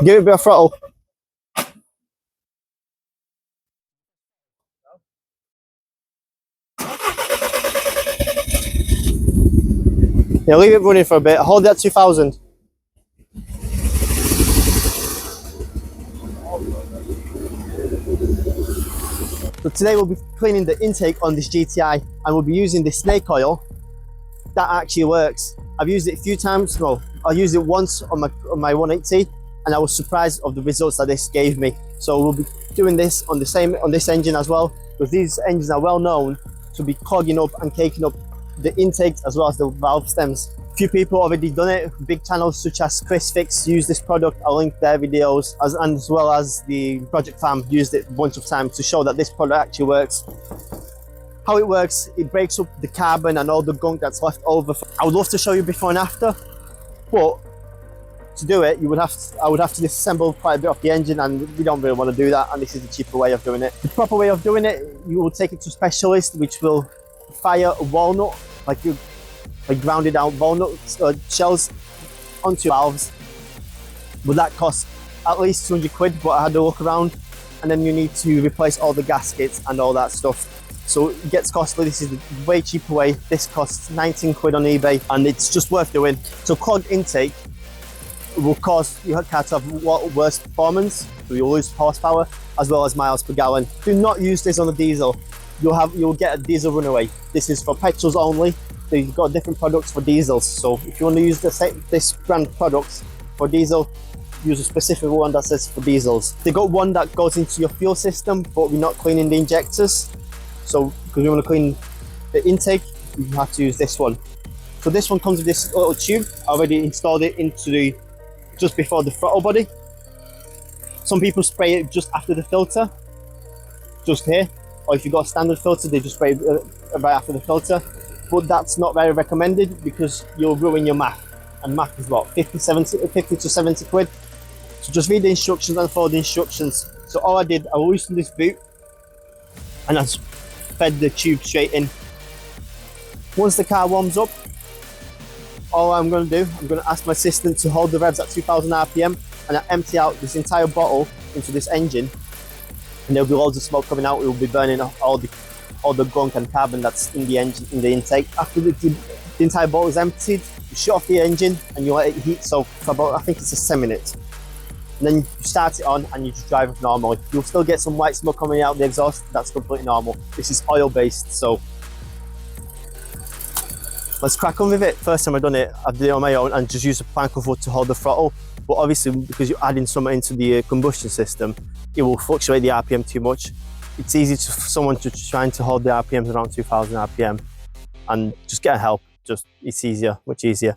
Give it a bit of throttle. Yeah, leave it running for a bit. Hold it at 2000. So today we'll be cleaning the intake on this GTI and we'll be using the snake oil. That actually works. I've used it a few times. Well, I used it once on my 180 and I was surprised of the results that this gave me. So we'll be doing this on this engine as well, because these engines are well known to be clogging up and caking up the intakes as well as the valve stems. A few people already done it. Big channels such as Chris Fix use this product. I'll link their videos, as well as the Project Fam used it a bunch of times to show that this product actually works. How it works, it breaks up the carbon and all the gunk that's left over. I would love to show you before and after, but to do it, I would have to disassemble quite a bit of the engine, and we don't really want to do that, and this is the cheaper way of doing it. The proper way of doing it, you will take it to a specialist which will fire a walnut, like grounded out walnut shells onto valves. But that costs at least 200 quid, but I had a look around, and then you need to replace all the gaskets and all that stuff. So it gets costly. This is the way cheaper way. This costs 19 quid on eBay, and it's just worth doing. So clogged intake will cause your car to have worse performance, so you'll lose horsepower as well as miles per gallon. Do not use this on a diesel. You'll get a diesel runaway. This is for petrols only. They've got different products for diesels. So if you want to use this brand products for diesel, use a specific one that says for diesels. They got one that goes into your fuel system, but we're not cleaning the injectors. So because we want to clean the intake, you have to use this one. So this one comes with this little tube. I already installed it into just before the throttle body. Some people spray it just after the filter, just here, or if you've got a standard filter, they just spray it right after the filter. But that's not very recommended because you'll ruin your MAF, and MAF is what, 50 to 70 quid. So just read the instructions and follow the instructions. So all I did, I loosened this boot and I fed the tube straight in. Once the car warms up, all I'm going to do, I'm going to ask my assistant to hold the revs at 2000 RPM, and I empty out this entire bottle into this engine, and there'll be loads of smoke coming out. It will be burning all the gunk and carbon that's in the engine, in the intake. After the entire bottle is emptied, you shut off the engine and you let it heat soak for about, I think it's a 7 minutes. And then you start it on and you just drive it normally. You'll still get some white smoke coming out the exhaust. That's completely normal. This is oil based, so let's crack on with it. First time I've done it, I did it on my own and just used a plank of wood to hold the throttle. But obviously, because you're adding something into the combustion system, it will fluctuate the RPM too much. It's easy for someone to trying to hold the RPMs around 2000 RPM and just get help. It's easier, much easier.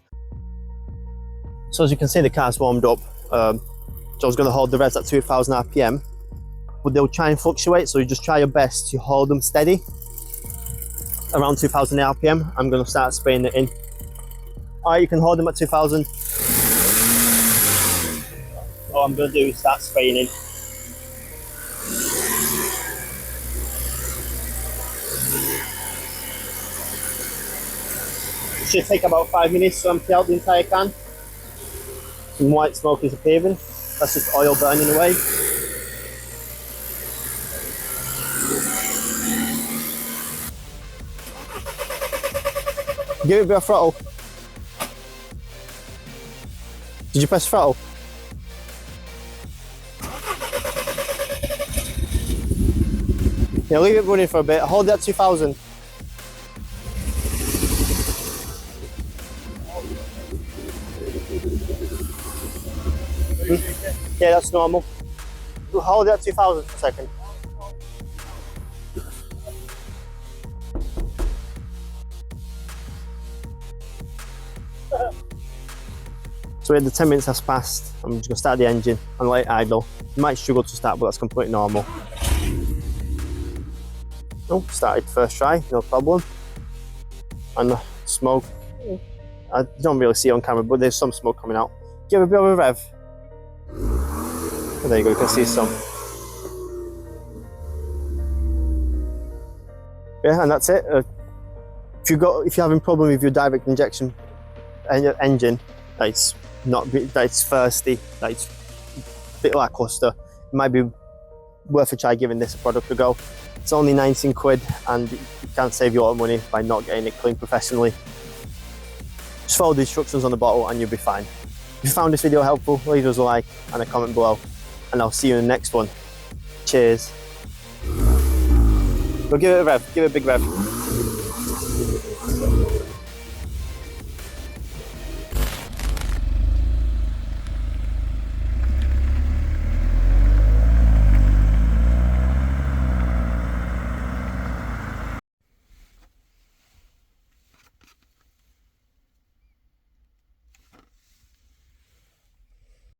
So as you can see, the car's warmed up. So I was going to hold the revs at 2000 RPM, but they'll try and fluctuate. So you just try your best to hold them steady around 2000 RPM. I'm going to start spraying it in. All right, you can hold them at 2000. All I'm going to do is start spraying in. It should take about 5 minutes to empty out the entire can. Some white smoke is appearing. That's just oil burning away. Give it a bit of throttle. Did you press throttle? Yeah, leave it running for a bit. Hold it at 2000. Yeah, that's normal. We'll hold it at 2000 for a second. So the 10 minutes has passed. I'm just going to start the engine and let it idle. You might struggle to start, but that's completely normal. Oh, started first try, no problem. And the smoke, I don't really see it on camera, but there's some smoke coming out. Give it a bit of a rev. Oh, there you go, you can see some. Yeah, and that's it. If you're having a problem with your direct injection engine, that's thirsty, that's bit lackluster, it might be worth a try giving this product a go. It's only 19 quid and you can save you a lot of money by not getting it cleaned professionally. Just follow the instructions on the bottle and you'll be fine. If you found this video helpful, leave us a like and a comment below, and I'll see you in the next one. Cheers. We'll give it a rev, give it a big rev.